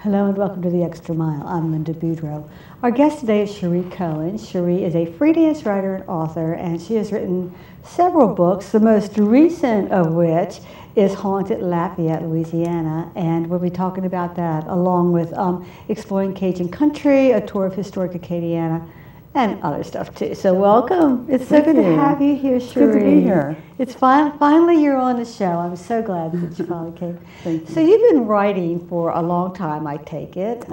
Hello and welcome to The Extra Mile. I'm Linda Boudreau. Our guest today is Cherie Cohen. Cherie is a freelance writer and author, and she has written several books, the most recent of which is Haunted Lafayette, Louisiana, and we'll be talking about that along with Exploring Cajun Country, a tour of historic Acadiana, and other stuff too. So welcome. It's so good to have you here, Cherie. Good to be here. It's finally you're on the show. I'm so glad that you finally came. Thank you. So you've been writing for a long time, I take it.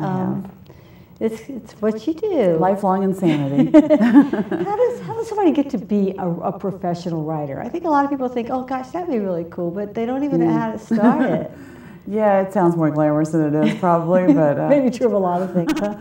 It's what you do. Lifelong insanity. How does somebody get to be a professional writer? I think a lot of people think, oh gosh, that'd be really cool, but they don't even know how to start it. Yeah, it sounds more glamorous than it is probably, but maybe true of a lot of things. Huh?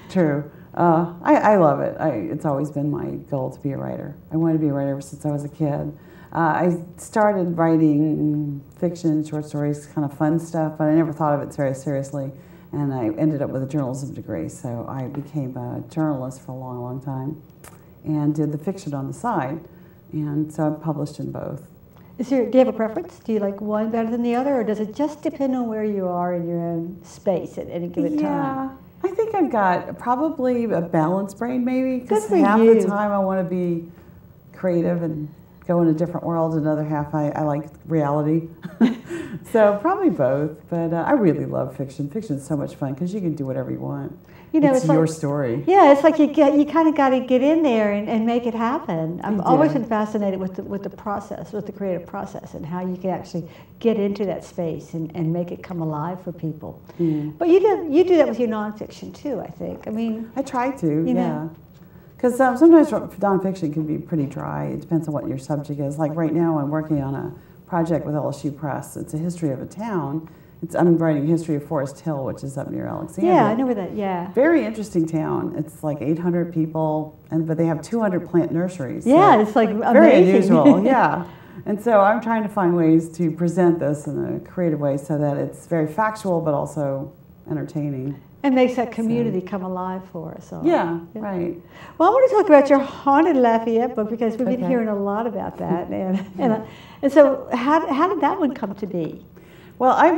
True. I love it. It's always been my goal to be a writer. I wanted to be a writer ever since I was a kid. I started writing fiction, short stories, kind of fun stuff, but I never thought of it very seriously. And I ended up with a journalism degree, so I became a journalist for a long, long time and did the fiction on the side. And so I'm published in both. Do you have a preference? Do you like one better than the other, or does it just depend on where you are in your own space at any given time? Yeah, I think I've got probably a balanced brain maybe, because Good for half you. the time I want to be creative and go in a different world, another half I like reality. So probably both, but I really love fiction. Fiction's so much fun because you can do whatever you want. You know, it's like, your story. Yeah, it's like you kind of got to get in there and make it happen. I've always been fascinated with the process, with the creative process, and how you can actually get into that space and make it come alive for people. Mm. But you do that with your nonfiction too, I think. I mean, I try to, you yeah. know. Because sometimes nonfiction can be pretty dry. It depends on what your subject is. Like right now, I'm working on a project with LSU Press. It's a history of a town. I'm writing a history of Forest Hill, which is up near Alexandria. Yeah, I know where that. Yeah. Very interesting town. It's like 800 people, but they have 200 plant nurseries. Yeah, so it's like amazing. Very unusual. Yeah. And so I'm trying to find ways to present this in a creative way so that it's very factual, but also entertaining. And makes that community come alive for us all. Yeah, right. Well, I want to talk about your Haunted Lafayette book, because we've been hearing a lot about that. And so how did that one come to be? Well, I've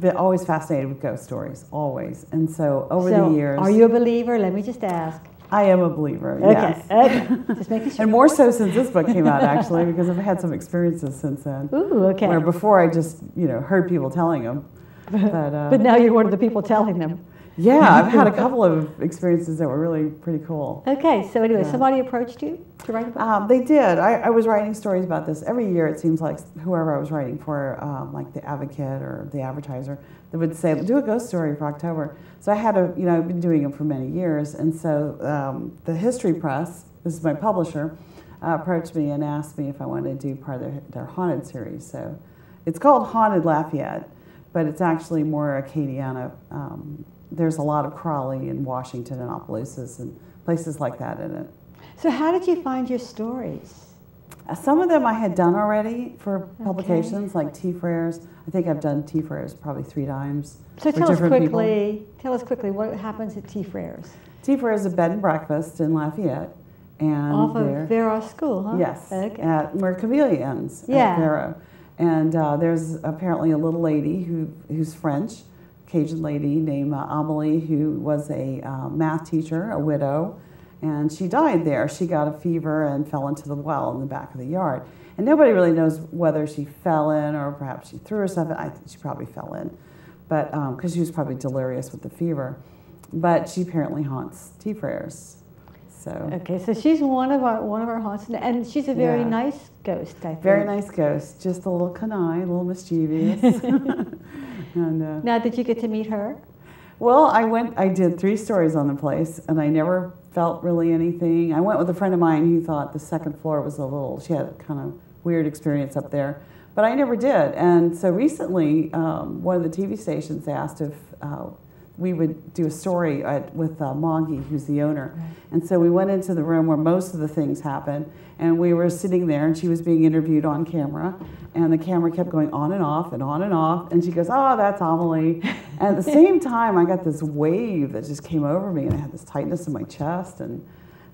been always fascinated with ghost stories, always. And so over the years... Are you a believer? Let me just ask. I am a believer, okay. Yes. Okay, just making sure. And more so since this book came out, actually, because I've had some experiences since then. Ooh, okay. Where before I just, heard people telling them. But now you're one of the people telling them. Yeah, I've had a couple of experiences that were really pretty cool. Okay, so anyway, somebody approached you to write a book? They did. I was writing stories about this. Every year it seems like whoever I was writing for, like the Advocate or the Advertiser, they would say, do a ghost story for October. So I had I've been doing them for many years. And so the History Press, this is my publisher, approached me and asked me if I wanted to do part of their Haunted series. So it's called Haunted Lafayette, but it's actually more Acadiana. There's a lot of Crawley and Washington and Opelousas and places like that in it. So how did you find your stories? Some of them I had done already for publications, like Tea Frères. I think I've done Tea Frères probably 3 times. So tell us quickly what happens at Tea Frères. Tea Frères is a bed and breakfast in Lafayette. And off of Vero School, huh? Yes, okay. Where Camellia ends at Vero. And there's apparently a little lady who's French, Cajun lady named Amelie, who was a math teacher, a widow, and she died there. She got a fever and fell into the well in the back of the yard. And nobody really knows whether she fell in or perhaps she threw herself in. I think she probably fell in, but because she was probably delirious with the fever. But she apparently haunts Tea Frères. So. Okay, so she's one of our haunts, and she's a very nice ghost, I think. Very nice ghost, just a little canaille, a little mischievous. And, now, did you get to meet her? Well, I did 3 stories on the place, and I never felt really anything. I went with a friend of mine who thought the second floor was she had a kind of weird experience up there, but I never did. And so recently, one of the TV stations asked if we would do a story with Moggy, who's the owner. Right. And so we went into the room where most of the things happen, and we were sitting there, and she was being interviewed on camera, and the camera kept going on and off and on and off, and she goes, oh, that's Amelie. And at the same time, I got this wave that just came over me, and I had this tightness in my chest, and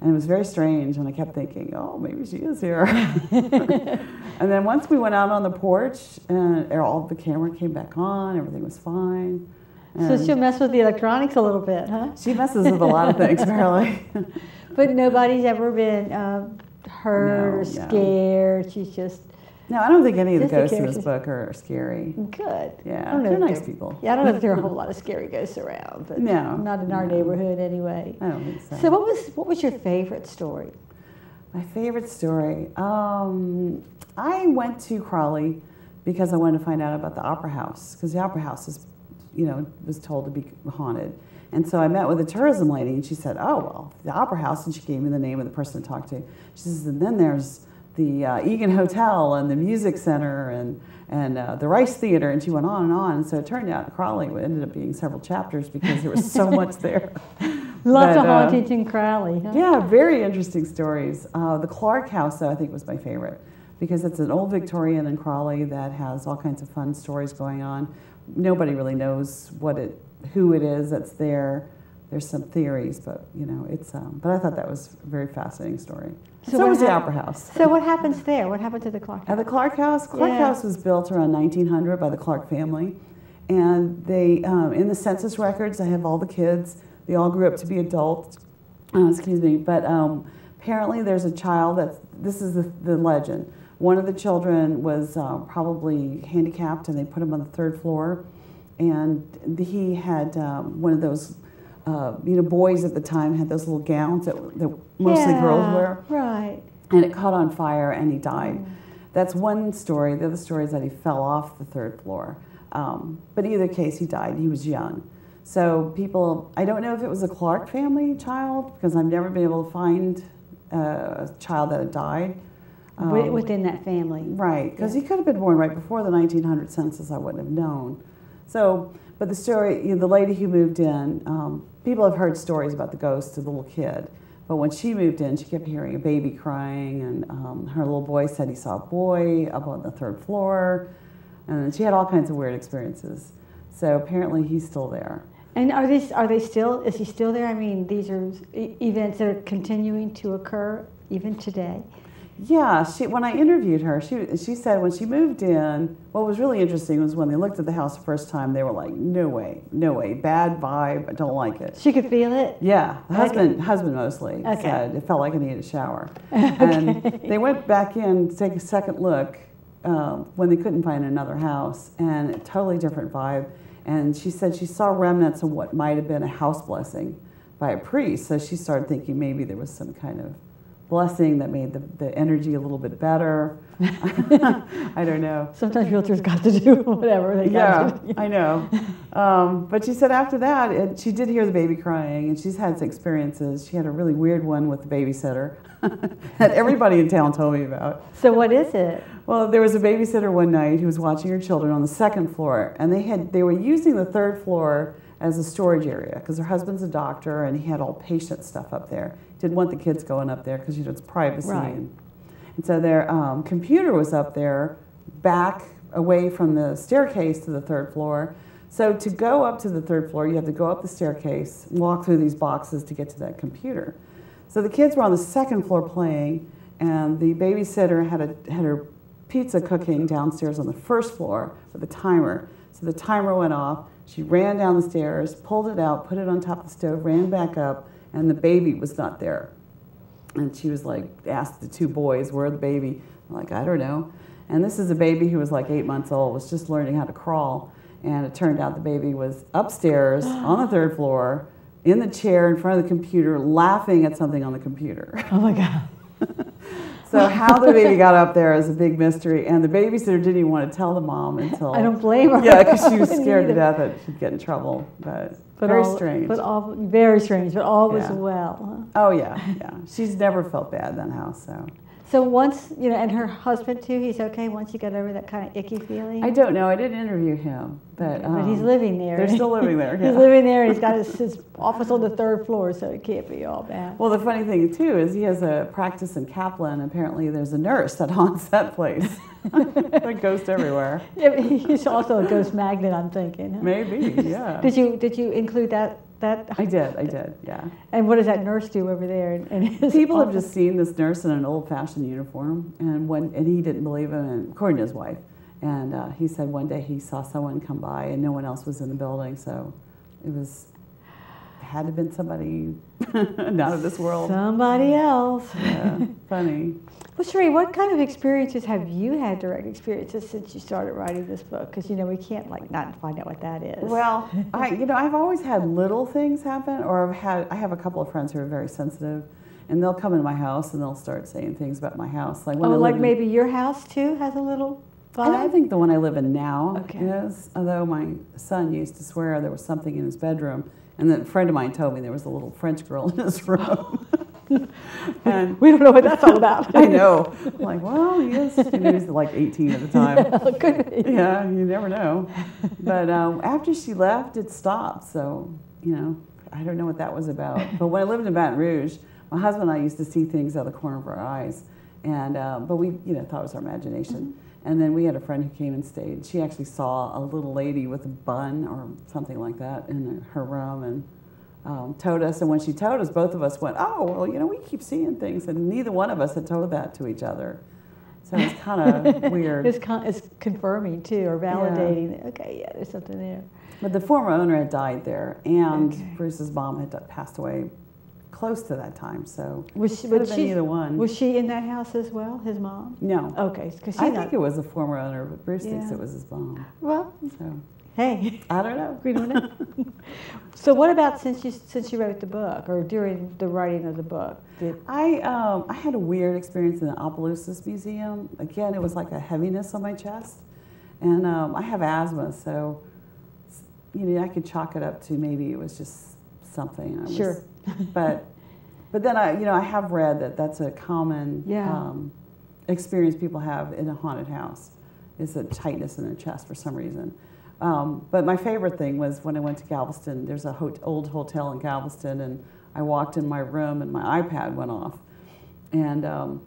it was very strange, and I kept thinking, oh, maybe she is here. And then once we went out on the porch, and all the camera came back on, everything was fine. So she'll mess with the electronics a little bit, huh? She messes with a lot of things, apparently. But nobody's ever been hurt or scared. She's just... No, I don't think any of the ghosts in this book are scary. Good. Yeah, they're nice people. Yeah, I don't know if there are a whole lot of scary ghosts around, but not in our neighborhood anyway. I don't think so. So what was your favorite story? My favorite story? I went to Crawley because I wanted to find out about the Opera House, because the Opera House is, was told to be haunted. And so I met with a tourism lady, and she said, oh, well, the Opera House, and she gave me the name of the person to talk to. She says, and then there's the Egan Hotel and the Music Center and the Rice Theater, and she went on and on. And so it turned out Crawley ended up being several chapters because there was so much there. Lots of hauntings in Crawley, huh? Yeah, very interesting stories. The Clark House, though, I think was my favorite because it's an old Victorian in Crawley that has all kinds of fun stories going on. Nobody really knows who it is that's there. There's some theories, but it's. But I thought that was a very fascinating story. So was the Opera House. So what happens there? What happened to the Clark House? At the Clark House, House was built around 1900 by the Clark family, and they in the census records they have all the kids. They all grew up to be adults. Excuse me, but apparently there's a child this is the legend. One of the children was probably handicapped, and they put him on the third floor, and he had one of those. Boys at the time had those little gowns that mostly girls wear. Right. And it caught on fire and he died. That's one story. The other story is that he fell off the third floor. But either case, he died. He was young. So I don't know if it was a Clark family child, because I've never been able to find a child that had died. Within that family. Right, because he could have been born right before the 1900 census. I wouldn't have known. So, but the story, the lady who moved in, people have heard stories about the ghost of the little kid. But when she moved in, she kept hearing a baby crying, and her little boy said he saw a boy up on the third floor, and she had all kinds of weird experiences. So apparently he's still there. And is he still there? I mean, these are events that are continuing to occur even today. Yeah, when I interviewed her, she said when she moved in, what was really interesting was when they looked at the house the first time, they were like, no way, bad vibe, I don't like it. She could feel it? Yeah, the husband mostly said it felt like I needed a shower. And they went back in to take a second look when they couldn't find another house, and a totally different vibe. And she said she saw remnants of what might have been a house blessing by a priest, so she started thinking maybe there was some kind of blessing that made the energy a little bit better. I don't know. Sometimes realtors got to do whatever they got to do. I know. But she said after that, she did hear the baby crying, and she's had some experiences. She had a really weird one with the babysitter that everybody in town told me about. So what is it? Well, there was a babysitter one night who was watching her children on the second floor, and they were using the third floor as a storage area because her husband's a doctor and he had all patient stuff up there. Didn't want the kids going up there because it's privacy. Right. And so their computer was up there back away from the staircase to the third floor. So to go up to the third floor, you have to go up the staircase, walk through these boxes to get to that computer. So the kids were on the second floor playing, and the babysitter had her pizza cooking downstairs on the first floor with a timer. So the timer went off. She ran down the stairs, pulled it out, put it on top of the stove, ran back up, and the baby was not there. And she was like, asked the two boys, where's the baby? I'm like, I don't know. And this is a baby who was like 8 months old, was just learning how to crawl. And it turned out the baby was upstairs on the third floor, in the chair in front of the computer, laughing at something on the computer. Oh my God. So how the baby got up there is a big mystery, and the babysitter didn't even want to tell the mom until... I don't blame her. Yeah, because she was scared to death that she'd get in trouble. But very strange. Very strange, but all was well. Huh? Oh, yeah. She's never felt bad in that house, so... So once, and her husband too, he's okay once you get over that kind of icky feeling? I don't know. I didn't interview him. But he's living there. They're still living there. Yeah. He's living there, and he's got his office on the third floor, so it can't be all bad. Well, the funny thing, too, is he has a practice in Kaplan. Apparently, there's a nurse that haunts that place. Like ghost everywhere. Yeah, he's also a ghost magnet, I'm thinking. Huh? Maybe, yeah. Did you include that? I did, yeah. And what does that nurse do over there? People have just seen this nurse in an old-fashioned uniform, and he didn't believe him, and according to his wife. And he said one day he saw someone come by and no one else was in the building, so had to have been somebody not of this world. Somebody else. Yeah, funny. Well, Cherie, what kind of experiences have you had, direct experiences, since you started writing this book? Because, we can't, not find out what that is. Well, I've always had little things happen, or I have a couple of friends who are very sensitive, and they'll come into my house and they'll start saying things about my house. Like maybe your house, too, has a little vibe? I don't think the one I live in now Okay. is, although my son used to swear there was something in his bedroom. And then a friend of mine told me there was a little French girl in his room. And we don't know what that's all about. I know. I'm like, well, yes. He was like 18 at the time. Could be. Yeah, you never know. But after she left, it stopped. So, I don't know what that was about. But when I lived in Baton Rouge, my husband and I used to see things out of the corner of our eyes. And but we, thought it was our imagination. Mm-hmm. And then we had a friend who came and stayed. She actually saw a little lady with a bun or something like that in her room and told us. And when she told us, both of us went, oh, well, we keep seeing things. And neither one of us had told that to each other. So it's kind of weird. It's confirming, too, or validating. Yeah. Okay, yeah, there's something there. But the former owner had died there, and Bruce's mom had passed away close to that time, so was she either one. Was she in that house as well, his mom? No. Okay, because I think it was a former owner, but Bruce thinks it was his mom. Well, so hey, I don't know. We don't know. So, what about since you wrote the book, or during the writing of the book? I had a weird experience in the Opelousas Museum. Again, it was like a heaviness on my chest, and I have asthma, so I could chalk it up to maybe it was just something. Sure. But then I have read that that's a common experience people have in a haunted house, is a tightness in their chest for some reason. But my favorite thing was when I went to Galveston. There's a old hotel in Galveston, and I walked in my room and my iPad went off, and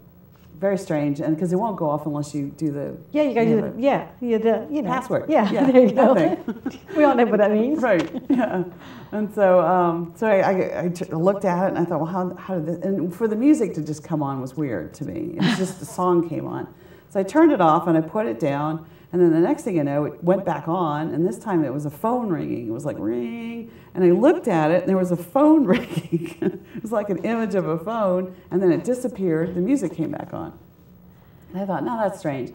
very strange, and because it won't go off unless you do the you got to do the password. Yeah, there you go. We all know what that means, right? Yeah, and so I looked at it and I thought, well, how did this? And for the music to just come on was weird to me. It was just the song came on, so I turned it off and I put it down. And then the next thing I know, it went back on, and this time it was a phone ringing. It was like ring, and I looked at it, and there was a phone ringing. It was like an image of a phone, and then it disappeared. The music came back on. And I thought, no, that's strange.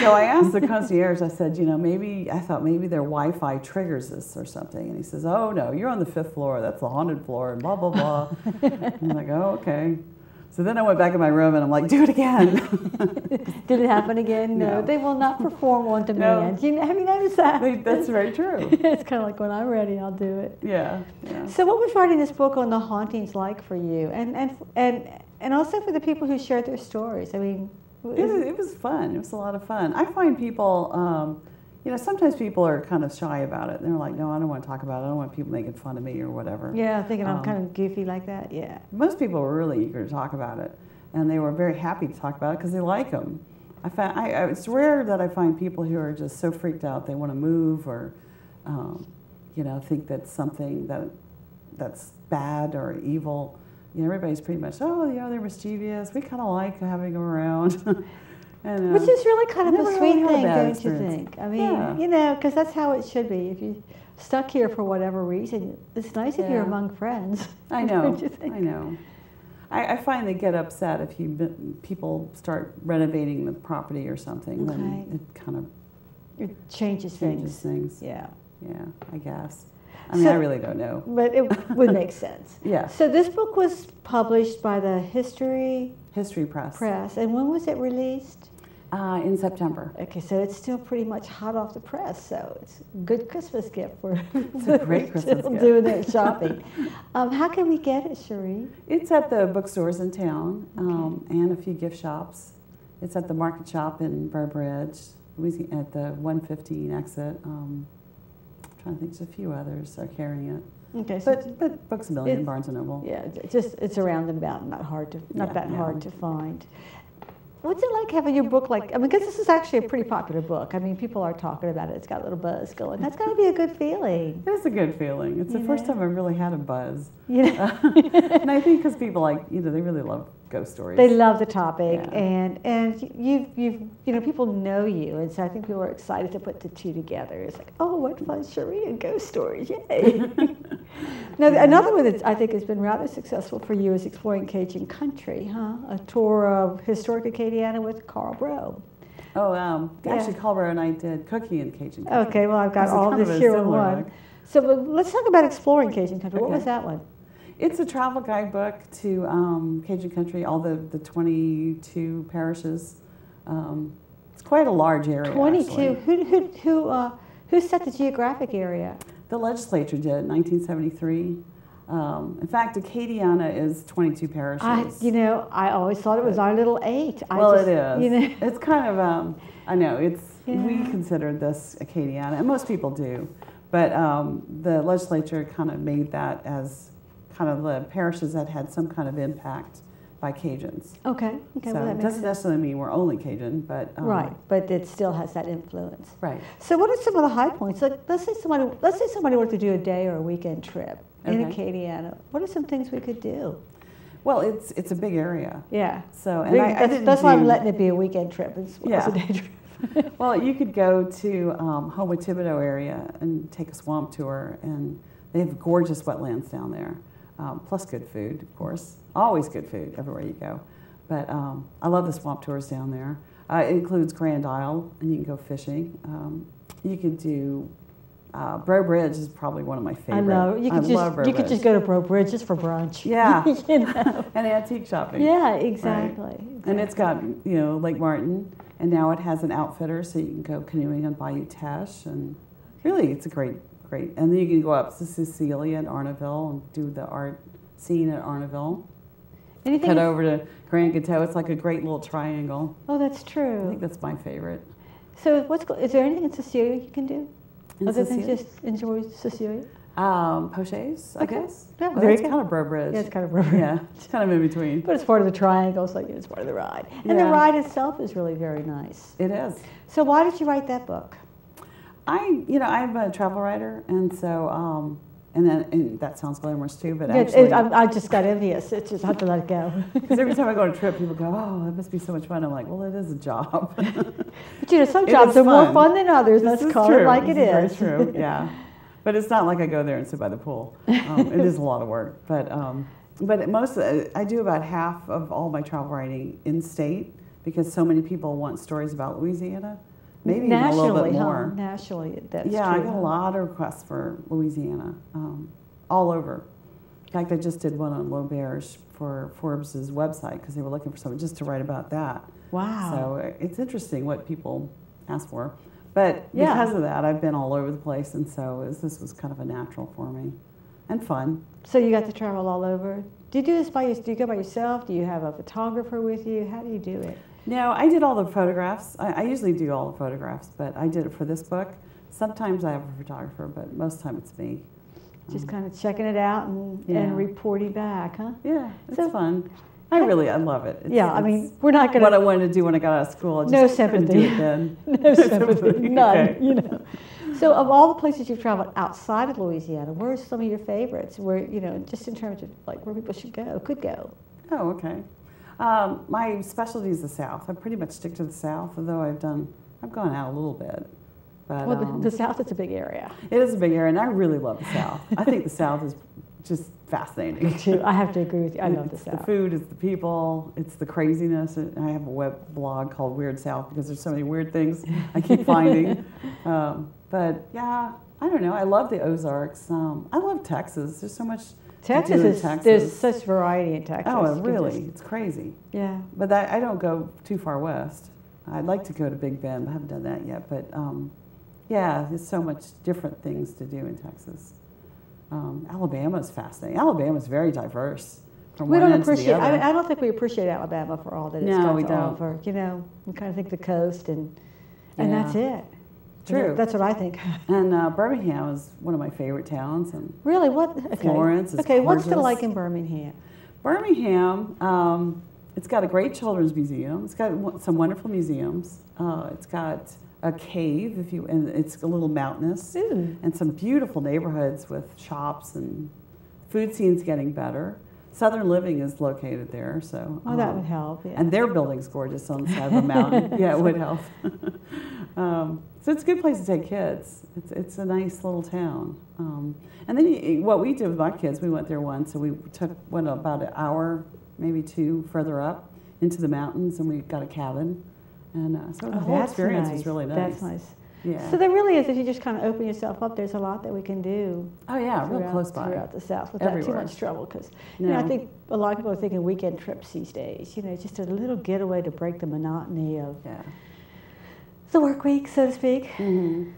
So I asked the concierge. I said, maybe their Wi-Fi triggers this or something. And he says, oh no, you're on the 5th floor. That's the haunted floor, and blah blah blah. And I'm like, oh okay. So then I went back in my room and I'm like, do it again. Did it happen again? No. They will not perform on demand. No. Have you noticed that? That's very true. It's kind of like, when I'm ready, I'll do it. Yeah. So what was writing this book on the hauntings like for you? And also for the people who shared their stories? I mean, it was fun. It was a lot of fun. I find people, sometimes people are kind of shy about it. They're like, no, I don't want to talk about it. I don't want people making fun of me or whatever. Yeah, thinking I'm kind of goofy like that, yeah. Most people were really eager to talk about it, and they were very happy to talk about it because they like them. It's rare that I find people who are just so freaked out they want to move or, think that's something that's bad or evil. Everybody's pretty much, they're mischievous. We kind of like having them around. And, which is really kind of a sweet thing, don't experience. you think? I mean, because that's how it should be. If you're stuck here for whatever reason, it's nice if you're among friends. I know. Don't you think? I know. I find they get upset if people start renovating the property or something. Okay. Then it kind of changes things. Yeah. Yeah, I guess. I mean, I really don't know. But it would make sense. Yeah. So this book was published by the History Press. And when was it released? In September. Okay, so it's still pretty much hot off the press, so it's a good Christmas gift for it's a great Christmas gift. Doing their shopping. How can we get it, Cherie? It's at the bookstores in town and a few gift shops. It's at the Market Shop in Burbridge, at the 115 exit. I'm trying to think, there's a few others are carrying it. Okay, so but Books A Million, Barnes and Noble. Yeah, just it's around and about, not hard to find. What's it like having your book because this is actually a pretty popular book. I mean, people are talking about it. It's got a little buzz going. That's got to be a good feeling. It is a good feeling. It's the first time I've really had a buzz. And I think because people they really love ghost stories. They love the topic, Yeah. and you've people know you, and so I think people are excited to put the two together. It's like, oh, what fun, Cherie and ghost stories, yay! Now, another one that I think has been rather successful for you is Exploring Cajun Country, huh? A tour of historic Acadiana with Carl Bro. Oh, Yeah. actually, Culver and I did Cookie in Cajun Country. Okay, well, I've got It's a all kind of this a here in similar one. book. So let's talk about Exploring Cajun Country. What Okay. was that one? It's a travel guidebook to Cajun Country, all the 22 parishes. It's quite a large area. 22. Actually. Who set the geographic area? The legislature did in 1973. In fact, Acadiana is 22 parishes. I always thought it was our little 8. It is. You know. It's kind of, I know, we Yeah. consider this Acadiana, and most people do. But the legislature kind of made that as kind of the parishes that had some kind of impact by Cajuns. Okay. So Well, that it makes doesn't sense. necessarily mean we're only Cajun, but Right, but it still has that influence. right. So, what are some of the high points? Like, let's say somebody wanted to do a day or a weekend trip in Okay. Acadiana. What are some things we could do? Well, it's a big area. Yeah. So and I didn't that's why I'm do- letting it be a weekend trip as well as a Yeah. day trip. Well, you could go to Houma Thibodeau area and take a swamp tour, and they have gorgeous wetlands down there, plus good food, of course. Always good food everywhere you go. But I love the swamp tours down there. It includes Grand Isle, and you can go fishing. You could do Breaux Bridge is probably one of my favorite. I know. I love Breaux You could Bridge. just go to Breaux Bridge just for brunch. Yeah. You know? And antique shopping. Yeah, exactly. And it's got, Lake Martin, and now it has an outfitter, so you can go canoeing on Bayou Teche, and really, it's a great. And then you can go up to Cecilia and Arnaville and do the art scene at Arnaville. Anything? Head over to Grand Coteau. It's like a great little triangle. Oh, that's I think true. that's my favorite. So, is there anything in Cecilia you can do In other than Cecilia? just enjoy Cecilia? Poches, I Okay. guess. Yeah, Well, there it's you go. kind of Breaux Bridge. Yeah, it's kind of rubber. Yeah, it's kind of in between. But it's part of the triangle, so it's part of the ride. And the Yeah. ride itself is really very nice. It is. So why did you write that book? I'm a travel writer, and so, and that sounds glamorous too, but Yeah, actually, I just got envious. It's just I have to let it go. because every time I go on a trip, people go, "Oh, that must be so much fun." I'm like, "Well, it is a job." But some It jobs is are more fun. fun than others. This Let's is call true. it like it This is. very true. Yeah, but it's not like I go there and sit by the pool. It is a lot of work, but I do about half of all my travel writing in state because so many people want stories about Louisiana. Maybe even a little bit more. Huh? Nationally, that's Yeah, true. I got a lot of requests for Louisiana, all over. In fact, I just did one on L'Auberge for Forbes' website because they were looking for someone just to write about that. Wow. So it's interesting what people ask for. But Yeah. because of that, I've been all over the place, and so this was kind of a natural for me and fun. So you got to travel all over. Do you do this do you go by yourself? Do you have a photographer with you? How do you do it? No, I did all the photographs. I usually do all the photographs, but I did it for this book. Sometimes I have a photographer, but most of the time it's me. Just kind of checking it out and Yeah. reporting back, huh? Yeah, it's So- fun. I love it. Yeah, we're not going what I to. wanted to do when I got out of school. I just No couldn't sympathy. do it then. No sympathy, none. Okay. So, of all the places you've traveled outside of Louisiana, where are some of your favorites? Where just in terms of like where people could go. Oh, okay. My specialty is the South. I pretty much stick to the South, although I've gone out a little bit. But Well, the South is a big area. it is a big area, and I really love the South. I think the South is just fascinating. Too. I have to agree with you. I love the It's South. the food, it's the people, it's the craziness. I have a web blog called Weird South because there's so many weird things I keep finding. But yeah, I don't know. I love the Ozarks. I love Texas. There's so much to do in Texas. There's such variety in Texas. Oh, You can really? just- It's crazy. yeah. But I don't go too far west. I'd like to go to Big Bend, but I haven't done that yet. But yeah, there's so much different things to do in Texas. Alabama's fascinating. Alabama's very diverse from We one don't end to the appreciate. other. I don't think we appreciate Alabama for all that it's No, got we to don't. offer. We kind of think the coast and Yeah. that's it. True. That's what I think. And Birmingham is one of my favorite towns. And Really, what? Okay. Florence is Okay, what's it gorgeous. like in Birmingham? Birmingham, it's got a great children's museum. It's got some wonderful museums. It's got a cave, and it's a little mountainous, Ooh. and some beautiful neighborhoods with shops, and food scene's getting better. Southern Living is located there, so. Oh, that would help. Yeah. And their building's gorgeous on the side of a mountain. Yeah, it would help. So it's a good place to take kids. It's a nice little town. And then what we did with my kids, we went there once, so we went about an hour, maybe two further up into the mountains, and we got a cabin. And so the whole experience was really nice. That's nice. Yeah. So there really is, if you just kind of open yourself up, there's a lot that we can do. Oh yeah, real close by. Throughout the South without Everywhere. too much trouble. Because I think a lot of people are thinking weekend trips these days. Just a little getaway to break the monotony of the work week, so to speak. Mm-hmm.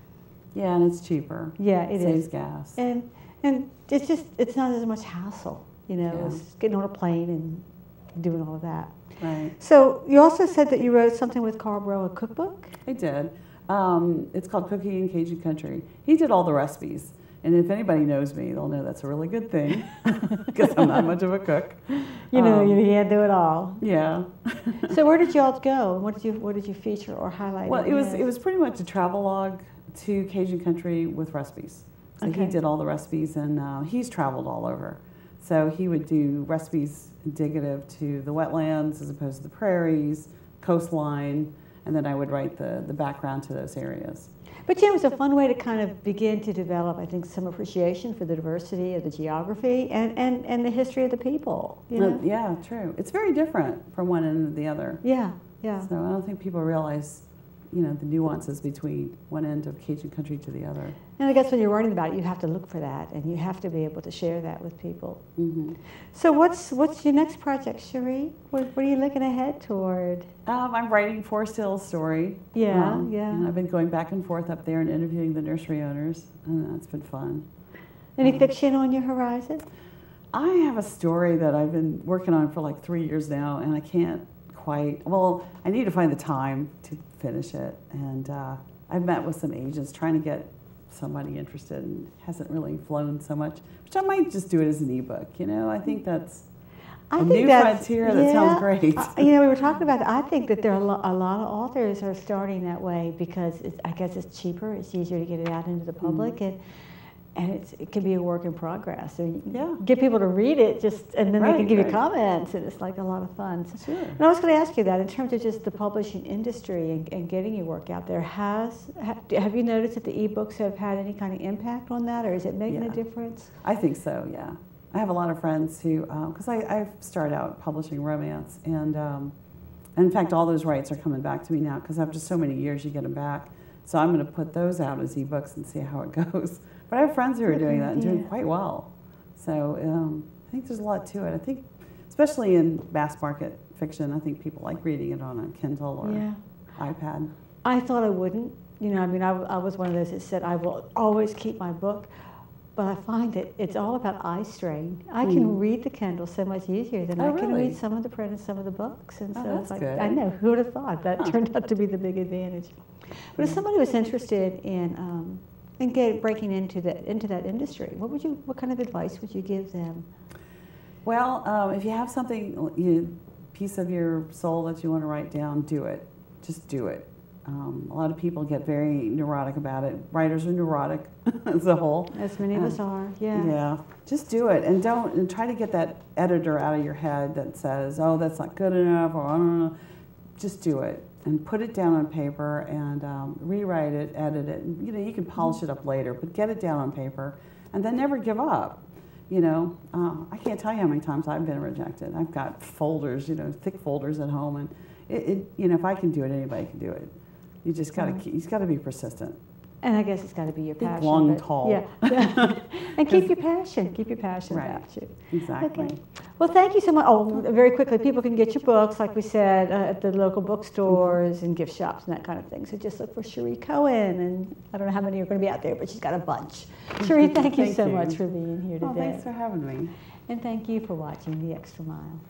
Yeah, and it's cheaper. Yeah, it saves is. gas. And it's not as much hassle, as getting on a plane and doing all of that. Right. So you also said that you wrote something with Carl Breaux, a cookbook? I did. It's called Cooking in Cajun Country. He did all the recipes. And if anybody knows me, they'll know that's a really good thing because I'm not much of a cook. You can't do it all. Yeah. So where did y'all go? What did you feature or highlight? Well, it was pretty much a travelogue to Cajun Country with recipes. So he did all the recipes, and he's traveled all over. So he would do recipes indicative to the wetlands as opposed to the prairies, coastline, and then I would write the background to those areas. But it was a fun way to kind of begin to develop, I think, some appreciation for the diversity of the geography and the history of the people. Yeah, true. It's very different from one end to the other. Yeah, yeah. So I don't think people realize, the nuances between one end of Cajun Country to the other. And I guess when you're writing about it, you have to look for that, and you have to be able to share that with people. Mm-hmm. So what's your next project, Cherie? What are you looking ahead toward? I'm writing Forest Hills story. Yeah. And I've been going back and forth up there and interviewing the nursery owners, and that's been fun. Any fiction on your horizon? I have a story that I've been working on for like 3 years now, and I can't I need to find the time to finish it. And I've met with some agents trying to get somebody interested, and hasn't really flown so much, which I might just do it as an ebook. I think that's a new frontier that sounds great. We were talking about that. I think that there are a lot of authors are starting that way because I guess it's cheaper, it's easier to get it out into the public, and it can be a work in progress. So you get people to read it, and then they can give you comments, and it's like a lot of fun. Sure. And I was going to ask you that in terms of just the publishing industry and getting your work out there. Have you noticed that the ebooks have had any kind of impact on that, or is it making a difference? I think so. Yeah, I have a lot of friends who, because I started out publishing romance, and in fact, all those rights are coming back to me now because after so many years, you get them back. So I'm going to put those out as ebooks and see how it goes. But I have friends who are doing that and doing quite well. So I think there's a lot to it. I think, especially in mass market fiction, I think people like reading it on a Kindle or iPad. I thought I wouldn't. I was one of those that said I will always keep my book, but I find that it's all about eye strain. I can read the Kindle so much easier than I can read some of the print and some of the books. And so it's like, good. I know, who would have thought that turned out to be the big advantage. But if somebody was interested in breaking into that industry, what kind of advice would you give them? Well, if you have something, piece of your soul that you want to write down, do it. Just do it. A lot of people get very neurotic about it. Writers are neurotic as a whole. As many of us are, yeah. Yeah, just do it, and don't try to get that editor out of your head that says, "Oh, that's not good enough," or "I don't know." Just do it and put it down on paper and rewrite it, edit it. You can polish it up later, but get it down on paper, and then never give up. I can't tell you how many times I've been rejected. I've got folders, thick folders at home, and if I can do it, anybody can do it. You just got to be persistent. And I guess it's got to be your passion. Long, tall. Yeah. And keep your passion. Keep your passion about you. Exactly. Okay. Well, thank you so much. Oh, very quickly, people can get your books, like we said, at the local bookstores and gift shops and that kind of thing. So just look for Cherie Cohen, and I don't know how many are going to be out there, but she's got a bunch. Cherie, thank you so much for being here today. Oh, thanks for having me. And thank you for watching The Extra Mile.